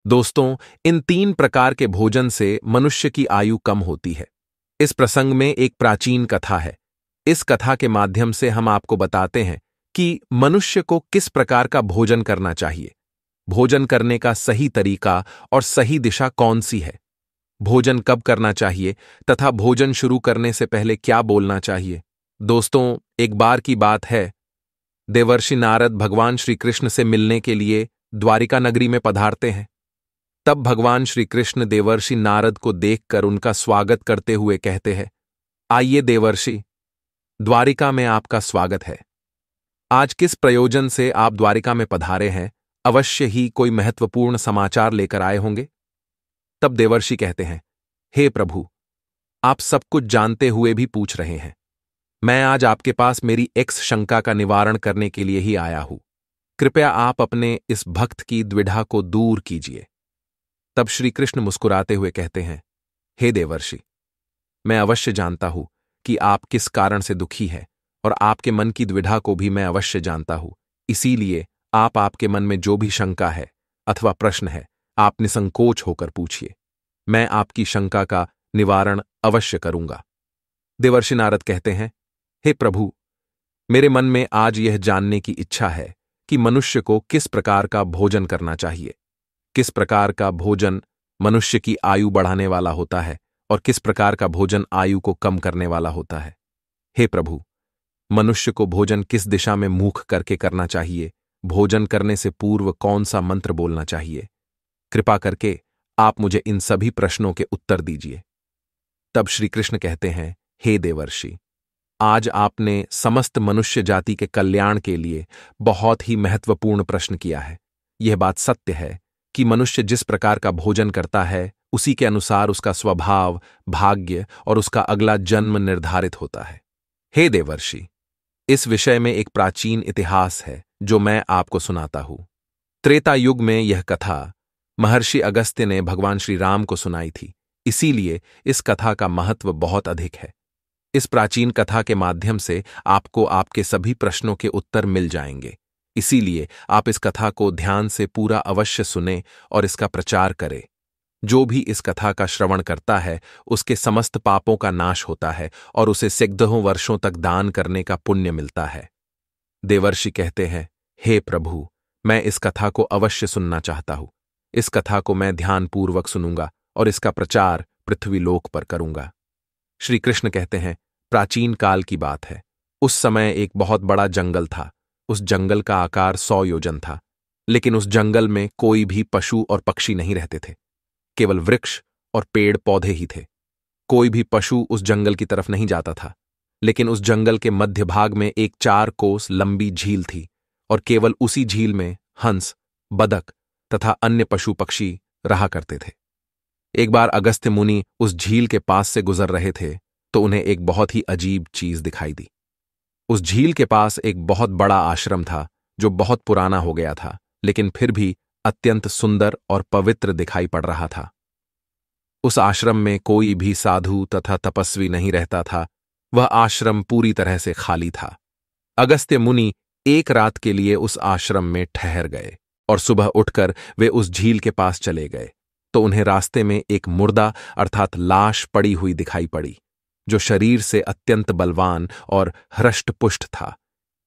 दोस्तों, इन 3 प्रकार के भोजन से मनुष्य की आयु कम होती है। इस प्रसंग में एक प्राचीन कथा है। इस कथा के माध्यम से हम आपको बताते हैं कि मनुष्य को किस प्रकार का भोजन करना चाहिए, भोजन करने का सही तरीका और सही दिशा कौन सी है, भोजन कब करना चाहिए तथा भोजन शुरू करने से पहले क्या बोलना चाहिए। दोस्तों, एक बार की बात है, देवर्षि नारद भगवान श्री कृष्ण से मिलने के लिए द्वारिका नगरी में पधारते हैं। तब भगवान श्री कृष्ण देवर्षि नारद को देखकर उनका स्वागत करते हुए कहते हैं, आइए देवर्षि, द्वारिका में आपका स्वागत है। आज किस प्रयोजन से आप द्वारिका में पधारे हैं? अवश्य ही कोई महत्वपूर्ण समाचार लेकर आए होंगे। तब देवर्षि कहते हैं, हे प्रभु, आप सब कुछ जानते हुए भी पूछ रहे हैं। मैं आज आपके पास मेरी एक्स शंका का निवारण करने के लिए ही आया हूं। कृपया आप अपने इस भक्त की द्विधा को दूर कीजिए। तब श्री कृष्ण मुस्कुराते हुए कहते हैं, हे देवर्षि, मैं अवश्य जानता हूं कि आप किस कारण से दुखी है और आपके मन की द्विधा को भी मैं अवश्य जानता हूं। इसीलिए आपके मन में जो भी शंका है अथवा प्रश्न है, आप निसंकोच होकर पूछिए। मैं आपकी शंका का निवारण अवश्य करूंगा। देवर्षि नारद कहते हैं, हे प्रभु, मेरे मन में आज यह जानने की इच्छा है कि मनुष्य को किस प्रकार का भोजन करना चाहिए, किस प्रकार का भोजन मनुष्य की आयु बढ़ाने वाला होता है और किस प्रकार का भोजन आयु को कम करने वाला होता है। हे प्रभु, मनुष्य को भोजन किस दिशा में मुख करके करना चाहिए, भोजन करने से पूर्व कौन सा मंत्र बोलना चाहिए, कृपा करके आप मुझे इन सभी प्रश्नों के उत्तर दीजिए। तब श्री कृष्ण कहते हैं, हे देवर्षि, आज आपने समस्त मनुष्य जाति के कल्याण के लिए बहुत ही महत्वपूर्ण प्रश्न किया है। यह बात सत्य है कि मनुष्य जिस प्रकार का भोजन करता है, उसी के अनुसार उसका स्वभाव, भाग्य और उसका अगला जन्म निर्धारित होता है। हे देवर्षि, इस विषय में एक प्राचीन इतिहास है जो मैं आपको सुनाता हूं। त्रेता युग में यह कथा महर्षि अगस्त्य ने भगवान श्री राम को सुनाई थी, इसीलिए इस कथा का महत्व बहुत अधिक है। इस प्राचीन कथा के माध्यम से आपको आपके सभी प्रश्नों के उत्तर मिल जाएंगे। इसीलिए आप इस कथा को ध्यान से पूरा अवश्य सुने और इसका प्रचार करें। जो भी इस कथा का श्रवण करता है, उसके समस्त पापों का नाश होता है और उसे सैकड़ों वर्षों तक दान करने का पुण्य मिलता है। देवर्षि कहते हैं, हे प्रभु, मैं इस कथा को अवश्य सुनना चाहता हूं। इस कथा को मैं ध्यानपूर्वक सुनूंगा और इसका प्रचार पृथ्वीलोक पर करूंगा। श्री कृष्ण कहते हैं, प्राचीन काल की बात है। उस समय एक बहुत बड़ा जंगल था। उस जंगल का आकार 100 योजन था, लेकिन उस जंगल में कोई भी पशु और पक्षी नहीं रहते थे। केवल वृक्ष और पेड़ पौधे ही थे। कोई भी पशु उस जंगल की तरफ नहीं जाता था, लेकिन उस जंगल के मध्य भाग में एक 4 कोस लंबी झील थी और केवल उसी झील में हंस, बदक तथा अन्य पशु पक्षी रहा करते थे। एक बार अगस्त्य मुनि उस झील के पास से गुजर रहे थे तो उन्हें एक बहुत ही अजीब चीज दिखाई दी। उस झील के पास एक बहुत बड़ा आश्रम था जो बहुत पुराना हो गया था, लेकिन फिर भी अत्यंत सुंदर और पवित्र दिखाई पड़ रहा था। उस आश्रम में कोई भी साधु तथा तपस्वी नहीं रहता था। वह आश्रम पूरी तरह से खाली था। अगस्त्य मुनि एक रात के लिए उस आश्रम में ठहर गए और सुबह उठकर वे उस झील के पास चले गए तो उन्हें रास्ते में एक मुर्दा अर्थात लाश पड़ी हुई दिखाई पड़ी, जो शरीर से अत्यंत बलवान और हृष्टपुष्ट था,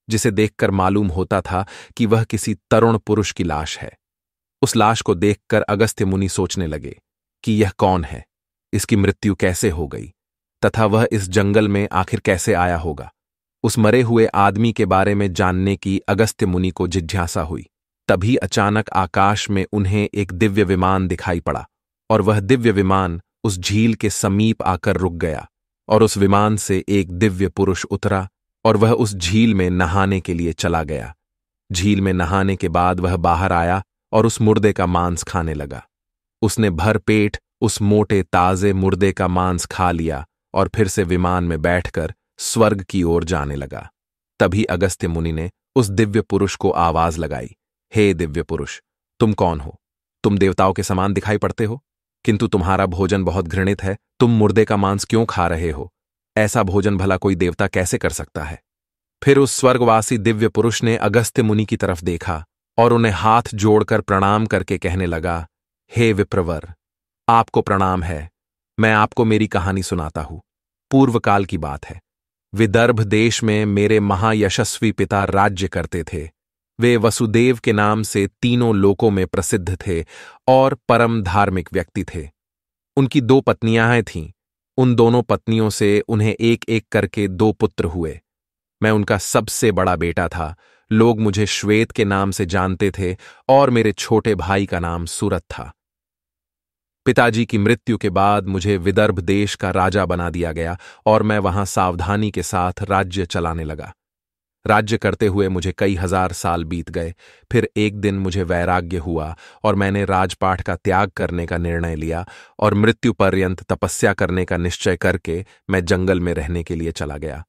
जिसे देखकर मालूम होता था कि वह किसी तरुण पुरुष की लाश है। उस लाश को देखकर अगस्त्य मुनि सोचने लगे कि यह कौन है, इसकी मृत्यु कैसे हो गई तथा वह इस जंगल में आखिर कैसे आया होगा। उस मरे हुए आदमी के बारे में जानने की अगस्त्य मुनि को जिज्ञासा हुई। तभी अचानक आकाश में उन्हें एक दिव्य विमान दिखाई पड़ा और वह दिव्य विमान उस झील के समीप आकर रुक गया और उस विमान से एक दिव्य पुरुष उतरा और वह उस झील में नहाने के लिए चला गया। झील में नहाने के बाद वह बाहर आया और उस मुर्दे का मांस खाने लगा। उसने भर पेट उस मोटे ताजे मुर्दे का मांस खा लिया और फिर से विमान में बैठकर स्वर्ग की ओर जाने लगा। तभी अगस्त्य मुनि ने उस दिव्य पुरुष को आवाज लगाई, हे दिव्य पुरुष, तुम कौन हो? तुम देवताओं के समान दिखाई पड़ते हो, किंतु तुम्हारा भोजन बहुत घृणित है। तुम मुर्दे का मांस क्यों खा रहे हो? ऐसा भोजन भला कोई देवता कैसे कर सकता है? फिर उस स्वर्गवासी दिव्य पुरुष ने अगस्त्य मुनि की तरफ देखा और उन्हें हाथ जोड़कर प्रणाम करके कहने लगा, हे विप्रवर, आपको प्रणाम है। मैं आपको मेरी कहानी सुनाता हूं। पूर्व काल की बात है। विदर्भ देश में मेरे महायशस्वी पिता राज्य करते थे। वे वसुदेव के नाम से तीनों लोकों में प्रसिद्ध थे और परम धार्मिक व्यक्ति थे। उनकी 2 पत्नियां थीं। उन दोनों पत्नियों से उन्हें एक एक करके 2 पुत्र हुए। मैं उनका सबसे बड़ा बेटा था। लोग मुझे श्वेत के नाम से जानते थे और मेरे छोटे भाई का नाम सूरत था। पिताजी की मृत्यु के बाद मुझे विदर्भ देश का राजा बना दिया गया और मैं वहां सावधानी के साथ राज्य चलाने लगा। राज्य करते हुए मुझे कई हजार साल बीत गए। फिर एक दिन मुझे वैराग्य हुआ और मैंने राजपाट का त्याग करने का निर्णय लिया और मृत्यु पर्यंत तपस्या करने का निश्चय करके मैं जंगल में रहने के लिए चला गया।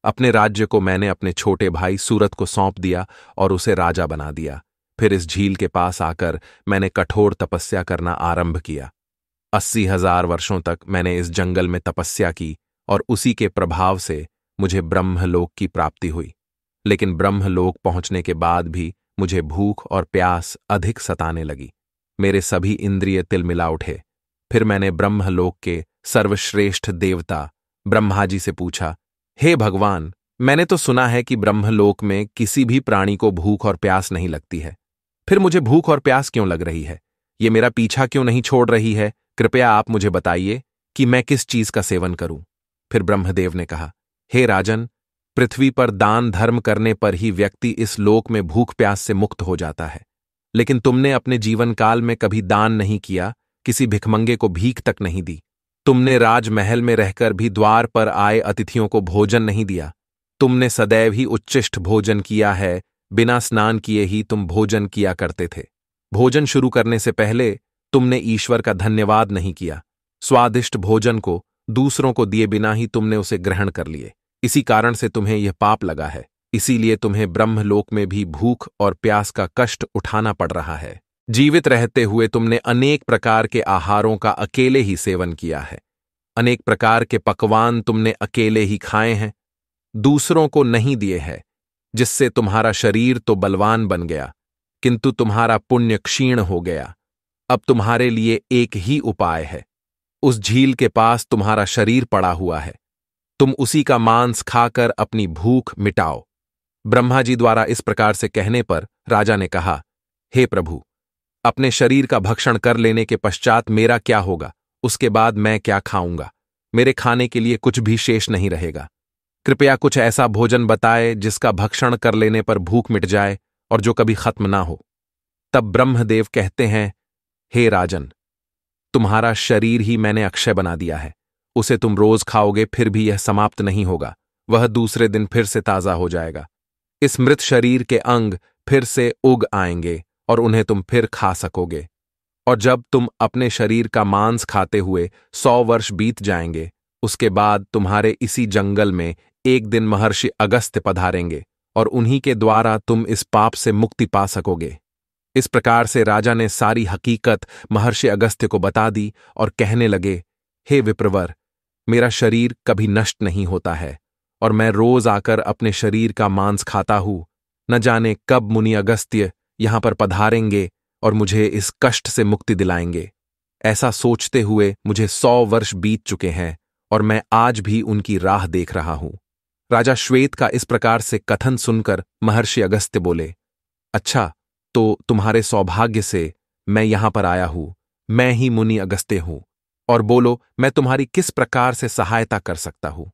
अपने राज्य को मैंने अपने छोटे भाई सूरत को सौंप दिया और उसे राजा बना दिया। फिर इस झील के पास आकर मैंने कठोर तपस्या करना आरंभ किया। 80,000 वर्षों तक मैंने इस जंगल में तपस्या की और उसी के प्रभाव से मुझे ब्रह्मलोक की प्राप्ति हुई। लेकिन ब्रह्मलोक पहुंचने के बाद भी मुझे भूख और प्यास अधिक सताने लगी। मेरे सभी इंद्रिय तिलमिला उठे। फिर मैंने ब्रह्मलोक के सर्वश्रेष्ठ देवता ब्रह्मा जी से पूछा, हे भगवान, मैंने तो सुना है कि ब्रह्मलोक में किसी भी प्राणी को भूख और प्यास नहीं लगती है। फिर मुझे भूख और प्यास क्यों लग रही है? ये मेरा पीछा क्यों नहीं छोड़ रही है? कृपया आप मुझे बताइए कि मैं किस चीज का सेवन करूं। फिर ब्रह्मदेव ने कहा, हे राजन, पृथ्वी पर दान धर्म करने पर ही व्यक्ति इस लोक में भूख प्यास से मुक्त हो जाता है। लेकिन तुमने अपने जीवन काल में कभी दान नहीं किया, किसी भिखमंगे को भीख तक नहीं दी। तुमने राजमहल में रहकर भी द्वार पर आए अतिथियों को भोजन नहीं दिया। तुमने सदैव ही उच्चिष्ट भोजन किया है। बिना स्नान किए ही तुम भोजन किया करते थे। भोजन शुरू करने से पहले तुमने ईश्वर का धन्यवाद नहीं किया। स्वादिष्ट भोजन को दूसरों को दिए बिना ही तुमने उसे ग्रहण कर लिए। इसी कारण से तुम्हें यह पाप लगा है। इसीलिए तुम्हें ब्रह्मलोक में भी भूख और प्यास का कष्ट उठाना पड़ रहा है। जीवित रहते हुए तुमने अनेक प्रकार के आहारों का अकेले ही सेवन किया है। अनेक प्रकार के पकवान तुमने अकेले ही खाए हैं, दूसरों को नहीं दिए हैं, जिससे तुम्हारा शरीर तो बलवान बन गया, किंतु तुम्हारा पुण्य क्षीण हो गया। अब तुम्हारे लिए एक ही उपाय है। उस झील के पास तुम्हारा शरीर पड़ा हुआ है। तुम उसी का मांस खाकर अपनी भूख मिटाओ। ब्रह्मा जी द्वारा इस प्रकार से कहने पर राजा ने कहा, हे प्रभु, अपने शरीर का भक्षण कर लेने के पश्चात मेरा क्या होगा? उसके बाद मैं क्या खाऊंगा? मेरे खाने के लिए कुछ भी शेष नहीं रहेगा। कृपया कुछ ऐसा भोजन बताए जिसका भक्षण कर लेने पर भूख मिट जाए और जो कभी खत्म ना हो। तब ब्रह्मदेव कहते हैं, हे राजन, तुम्हारा शरीर ही मैंने अक्षय बना दिया है। उसे तुम रोज खाओगे फिर भी यह समाप्त नहीं होगा। वह दूसरे दिन फिर से ताजा हो जाएगा। इस मृत शरीर के अंग फिर से उग आएंगे और उन्हें तुम फिर खा सकोगे। और जब तुम अपने शरीर का मांस खाते हुए 100 वर्ष बीत जाएंगे, उसके बाद तुम्हारे इसी जंगल में एक दिन महर्षि अगस्त्य पधारेंगे और उन्हीं के द्वारा तुम इस पाप से मुक्ति पा सकोगे। इस प्रकार से राजा ने सारी हकीकत महर्षि अगस्त्य को बता दी और कहने लगे, हे विप्रवर, मेरा शरीर कभी नष्ट नहीं होता है और मैं रोज आकर अपने शरीर का मांस खाता हूं। न जाने कब मुनि अगस्त्य यहां पर पधारेंगे और मुझे इस कष्ट से मुक्ति दिलाएंगे। ऐसा सोचते हुए मुझे 100 वर्ष बीत चुके हैं और मैं आज भी उनकी राह देख रहा हूं। राजा श्वेत का इस प्रकार से कथन सुनकर महर्षि अगस्त्य बोले, अच्छा, तो तुम्हारे सौभाग्य से मैं यहां पर आया हूं। मैं ही मुनि अगस्त्य हूं, और बोलो मैं तुम्हारी किस प्रकार से सहायता कर सकता हूं।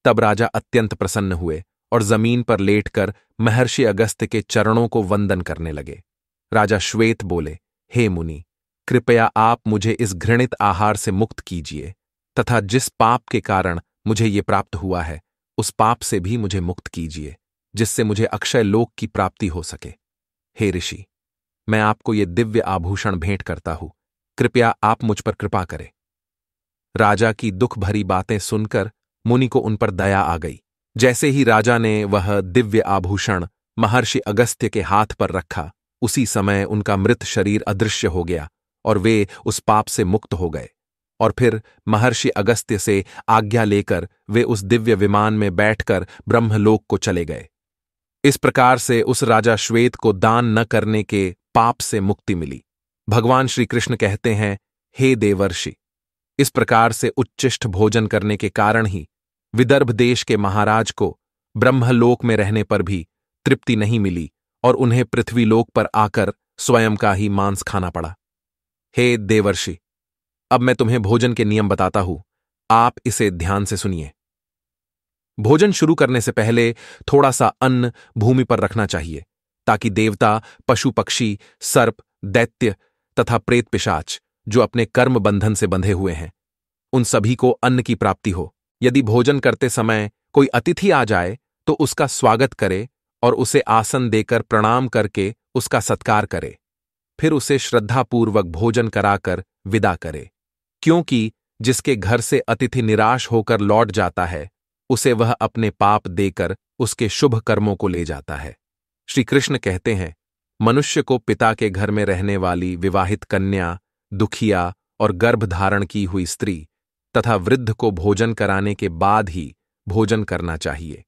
तब राजा अत्यंत प्रसन्न हुए और जमीन पर लेटकर महर्षि अगस्त्य के चरणों को वंदन करने लगे। राजा श्वेत बोले, हे मुनि, कृपया आप मुझे इस घृणित आहार से मुक्त कीजिए तथा जिस पाप के कारण मुझे ये प्राप्त हुआ है उस पाप से भी मुझे मुक्त कीजिए, जिससे मुझे अक्षय लोक की प्राप्ति हो सके। हे ऋषि, मैं आपको ये दिव्य आभूषण भेंट करता हूं। कृपया आप मुझ पर कृपा करें। राजा की दुख भरी बातें सुनकर मुनि को उन पर दया आ गई। जैसे ही राजा ने वह दिव्य आभूषण महर्षि अगस्त्य के हाथ पर रखा, उसी समय उनका मृत शरीर अदृश्य हो गया और वे उस पाप से मुक्त हो गए। और फिर महर्षि अगस्त्य से आज्ञा लेकर वे उस दिव्य विमान में बैठकर ब्रह्मलोक को चले गए। इस प्रकार से उस राजा श्वेत को दान न करने के पाप से मुक्ति मिली। भगवान श्री कृष्ण कहते हैं, हे देवर्षि, इस प्रकार से उच्चिष्ट भोजन करने के कारण ही विदर्भ देश के महाराज को ब्रह्मलोक में रहने पर भी तृप्ति नहीं मिली और उन्हें पृथ्वीलोक पर आकर स्वयं का ही मांस खाना पड़ा। हे देवर्षि, अब मैं तुम्हें भोजन के नियम बताता हूं, आप इसे ध्यान से सुनिए। भोजन शुरू करने से पहले थोड़ा सा अन्न भूमि पर रखना चाहिए ताकि देवता, पशु पक्षी, सर्प, दैत्य तथा प्रेत पिशाच जो अपने कर्म बंधन से बंधे हुए हैं, उन सभी को अन्न की प्राप्ति हो। यदि भोजन करते समय कोई अतिथि आ जाए तो उसका स्वागत करे और उसे आसन देकर प्रणाम करके उसका सत्कार करे, फिर उसे श्रद्धापूर्वक भोजन कराकर विदा करे, क्योंकि जिसके घर से अतिथि निराश होकर लौट जाता है उसे वह अपने पाप देकर उसके शुभ कर्मों को ले जाता है। श्री कृष्ण कहते हैं, मनुष्य को पिता के घर में रहने वाली विवाहित कन्या, दुखिया और गर्भ धारण की हुई स्त्री तथा वृद्ध को भोजन कराने के बाद ही भोजन करना चाहिए।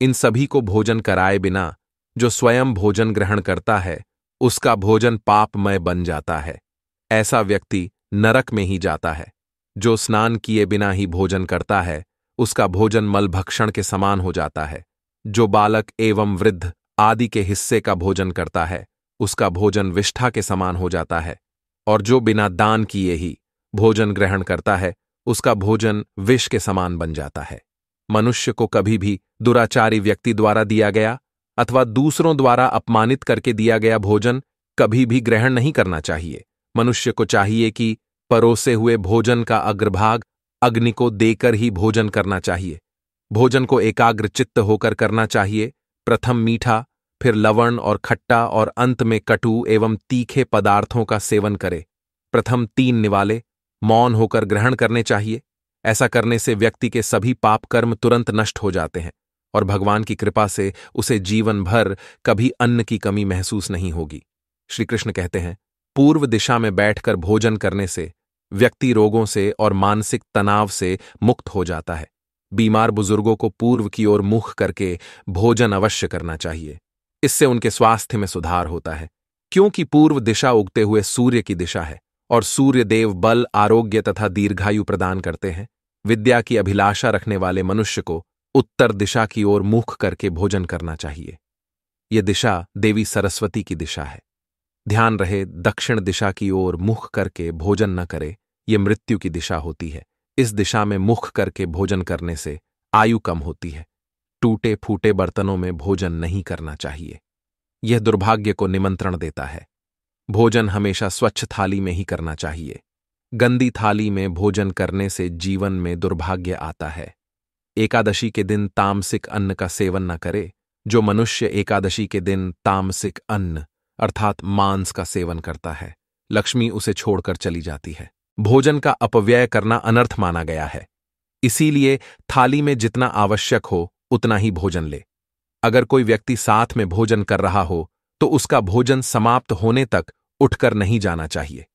इन सभी को भोजन कराए बिना जो स्वयं भोजन ग्रहण करता है उसका भोजन पापमय बन जाता है। ऐसा व्यक्ति नरक में ही जाता है। जो स्नान किए बिना ही भोजन करता है उसका भोजन मलभक्षण के समान हो जाता है। जो बालक एवं वृद्ध आदि के हिस्से का भोजन करता है उसका भोजन विष्ठा के समान हो जाता है, और जो बिना दान किए ही भोजन ग्रहण करता है उसका भोजन विष के समान बन जाता है। मनुष्य को कभी भी दुराचारी व्यक्ति द्वारा दिया गया अथवा दूसरों द्वारा अपमानित करके दिया गया भोजन कभी भी ग्रहण नहीं करना चाहिए। मनुष्य को चाहिए कि परोसे हुए भोजन का अग्रभाग अग्नि को देकर ही भोजन करना चाहिए। भोजन को एकाग्र चित्त होकर करना चाहिए। प्रथम मीठा, फिर लवण और खट्टा और अंत में कटु एवं तीखे पदार्थों का सेवन करे। प्रथम 3 निवाले मौन होकर ग्रहण करने चाहिए। ऐसा करने से व्यक्ति के सभी पाप कर्म तुरंत नष्ट हो जाते हैं और भगवान की कृपा से उसे जीवन भर कभी अन्न की कमी महसूस नहीं होगी। श्री कृष्ण कहते हैं, पूर्व दिशा में बैठकर भोजन करने से व्यक्ति रोगों से और मानसिक तनाव से मुक्त हो जाता है। बीमार बुजुर्गों को पूर्व की ओर मुख करके भोजन अवश्य करना चाहिए। इससे उनके स्वास्थ्य में सुधार होता है, क्योंकि पूर्व दिशा उगते हुए सूर्य की दिशा है और सूर्य देव बल, आरोग्य तथा दीर्घायु प्रदान करते हैं। विद्या की अभिलाषा रखने वाले मनुष्य को उत्तर दिशा की ओर मुख करके भोजन करना चाहिए। यह दिशा देवी सरस्वती की दिशा है। ध्यान रहे, दक्षिण दिशा की ओर मुख करके भोजन न करे, यह मृत्यु की दिशा होती है। इस दिशा में मुख करके भोजन करने से आयु कम होती है। टूटे फूटे बर्तनों में भोजन नहीं करना चाहिए, यह दुर्भाग्य को निमंत्रण देता है। भोजन हमेशा स्वच्छ थाली में ही करना चाहिए। गंदी थाली में भोजन करने से जीवन में दुर्भाग्य आता है। एकादशी के दिन तामसिक अन्न का सेवन न करे। जो मनुष्य एकादशी के दिन तामसिक अन्न अर्थात मांस का सेवन करता है, लक्ष्मी उसे छोड़कर चली जाती है। भोजन का अपव्यय करना अनर्थ माना गया है, इसीलिए थाली में जितना आवश्यक हो उतना ही भोजन ले। अगर कोई व्यक्ति साथ में भोजन कर रहा हो तो उसका भोजन समाप्त होने तक उठकर नहीं जाना चाहिए।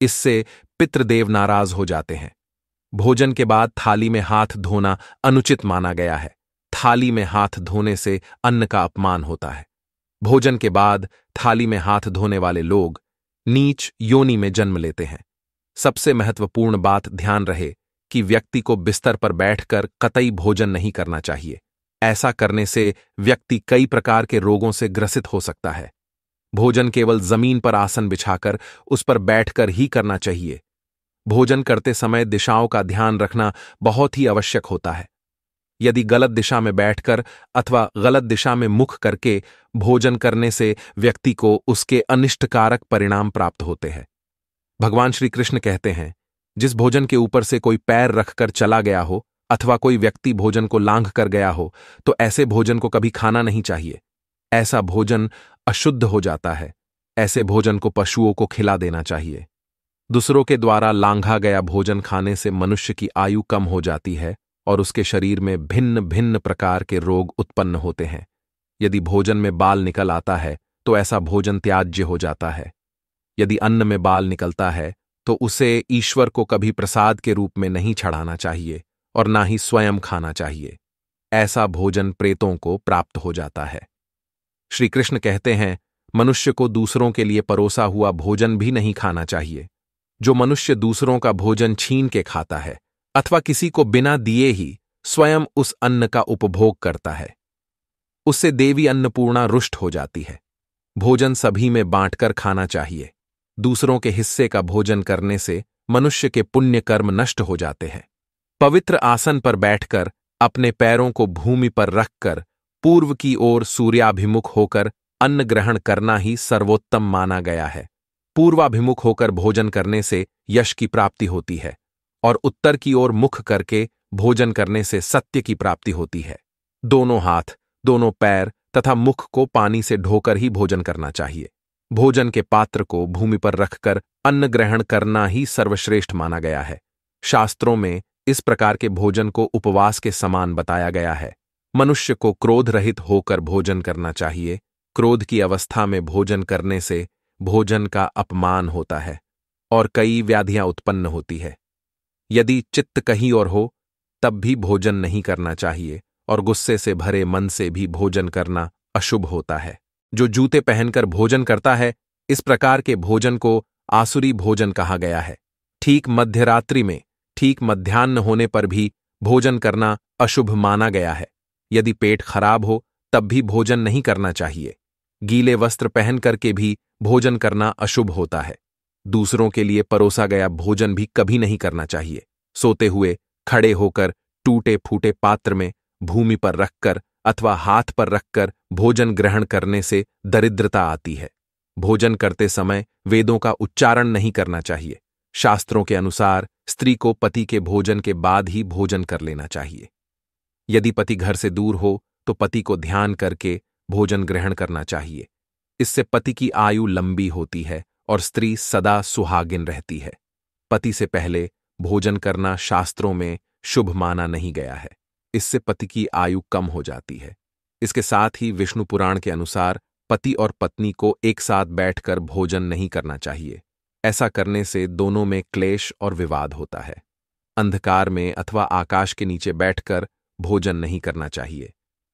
इससे पितृदेव नाराज हो जाते हैं। भोजन के बाद थाली में हाथ धोना अनुचित माना गया है। थाली में हाथ धोने से अन्न का अपमान होता है। भोजन के बाद थाली में हाथ धोने वाले लोग नीच योनि में जन्म लेते हैं। सबसे महत्वपूर्ण बात ध्यान रहे कि व्यक्ति को बिस्तर पर बैठकर कतई भोजन नहीं करना चाहिए। ऐसा करने से व्यक्ति कई प्रकार के रोगों से ग्रसित हो सकता है। भोजन केवल जमीन पर आसन बिछाकर उस पर बैठकर ही करना चाहिए। भोजन करते समय दिशाओं का ध्यान रखना बहुत ही आवश्यक होता है। यदि गलत दिशा में बैठकर अथवा गलत दिशा में मुख करके भोजन करने से व्यक्ति को उसके अनिष्टकारक परिणाम प्राप्त होते हैं। भगवान श्री कृष्ण कहते हैं, जिस भोजन के ऊपर से कोई पैर रखकर चला गया हो अथवा कोई व्यक्ति भोजन को लांघ कर गया हो तो ऐसे भोजन को कभी खाना नहीं चाहिए। ऐसा भोजन अशुद्ध हो जाता है। ऐसे भोजन को पशुओं को खिला देना चाहिए। दूसरों के द्वारा लांघा गया भोजन खाने से मनुष्य की आयु कम हो जाती है और उसके शरीर में भिन्न भिन्न प्रकार के रोग उत्पन्न होते हैं। यदि भोजन में बाल निकल आता है तो ऐसा भोजन त्याज्य हो जाता है। यदि अन्न में बाल निकलता है तो उसे ईश्वर को कभी प्रसाद के रूप में नहीं चढ़ाना चाहिए और ना ही स्वयं खाना चाहिए। ऐसा भोजन प्रेतों को प्राप्त हो जाता है। श्री कृष्ण कहते हैं, मनुष्य को दूसरों के लिए परोसा हुआ भोजन भी नहीं खाना चाहिए। जो मनुष्य दूसरों का भोजन छीन के खाता है अथवा किसी को बिना दिए ही स्वयं उस अन्न का उपभोग करता है, उससे देवी अन्नपूर्णा रुष्ट हो जाती है। भोजन सभी में बांटकर खाना चाहिए। दूसरों के हिस्से का भोजन करने से मनुष्य के पुण्य कर्म नष्ट हो जाते हैं। पवित्र आसन पर बैठकर अपने पैरों को भूमि पर रखकर पूर्व की ओर सूर्याभिमुख होकर अन्न ग्रहण करना ही सर्वोत्तम माना गया है। पूर्वाभिमुख होकर भोजन करने से यश की प्राप्ति होती है और उत्तर की ओर मुख करके भोजन करने से सत्य की प्राप्ति होती है। दोनों हाथ, दोनों पैर तथा मुख को पानी से धोकर ही भोजन करना चाहिए। भोजन के पात्र को भूमि पर रखकर अन्न ग्रहण करना ही सर्वश्रेष्ठ माना गया है। शास्त्रों में इस प्रकार के भोजन को उपवास के समान बताया गया है। मनुष्य को क्रोध रहित होकर भोजन करना चाहिए। क्रोध की अवस्था में भोजन करने से भोजन का अपमान होता है और कई व्याधियां उत्पन्न होती है। यदि चित्त कहीं और हो तब भी भोजन नहीं करना चाहिए और गुस्से से भरे मन से भी भोजन करना अशुभ होता है। जो जूते पहनकर भोजन करता है, इस प्रकार के भोजन को आसुरी भोजन कहा गया है। ठीक मध्यरात्रि में, ठीक मध्याह्न होने पर भी भोजन करना अशुभ माना गया है। यदि पेट खराब हो तब भी भोजन नहीं करना चाहिए। गीले वस्त्र पहन करके भी भोजन करना अशुभ होता है। दूसरों के लिए परोसा गया भोजन भी कभी नहीं करना चाहिए। सोते हुए, खड़े होकर, टूटे फूटे पात्र में भूमि पर रखकर अथवा हाथ पर रखकर भोजन ग्रहण करने से दरिद्रता आती है। भोजन करते समय वेदों का उच्चारण नहीं करना चाहिए। शास्त्रों के अनुसार स्त्री को पति के भोजन के बाद ही भोजन कर लेना चाहिए। यदि पति घर से दूर हो तो पति को ध्यान करके भोजन ग्रहण करना चाहिए। इससे पति की आयु लंबी होती है और स्त्री सदा सुहागिन रहती है। पति से पहले भोजन करना शास्त्रों में शुभ माना नहीं गया है। इससे पति की आयु कम हो जाती है। इसके साथ ही विष्णु पुराण के अनुसार पति और पत्नी को एक साथ बैठकर भोजन नहीं करना चाहिए। ऐसा करने से दोनों में क्लेश और विवाद होता है। अंधकार में अथवा आकाश के नीचे बैठकर भोजन नहीं करना चाहिए।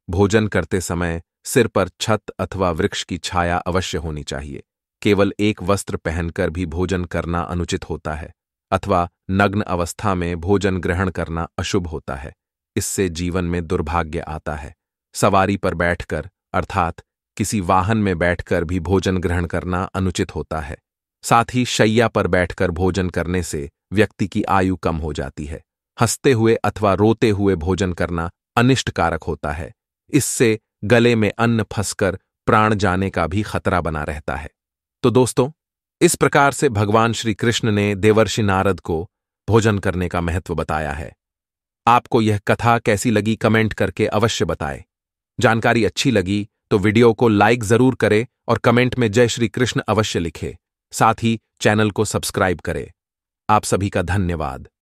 भोजन करते समय सिर पर छत अथवा वृक्ष की छाया अवश्य होनी चाहिए। केवल एक वस्त्र पहनकर भी भोजन करना अनुचित होता है अथवा नग्न अवस्था में भोजन ग्रहण करना अशुभ होता है। इससे जीवन में दुर्भाग्य आता है। सवारी पर बैठकर अर्थात किसी वाहन में बैठकर भी भोजन ग्रहण करना अनुचित होता है। साथ ही शैया पर बैठकर भोजन करने से व्यक्ति की आयु कम हो जाती है। हंसते हुए अथवा रोते हुए भोजन करना अनिष्टकारक होता है। इससे गले में अन्न फंसकर प्राण जाने का भी खतरा बना रहता है। तो दोस्तों, इस प्रकार से भगवान श्री कृष्ण ने देवर्षि नारद को भोजन करने का महत्व बताया है। आपको यह कथा कैसी लगी कमेंट करके अवश्य बताएं। जानकारी अच्छी लगी तो वीडियो को लाइक जरूर करें और कमेंट में जय श्री कृष्ण अवश्य लिखें। साथ ही चैनल को सब्सक्राइब करें। आप सभी का धन्यवाद।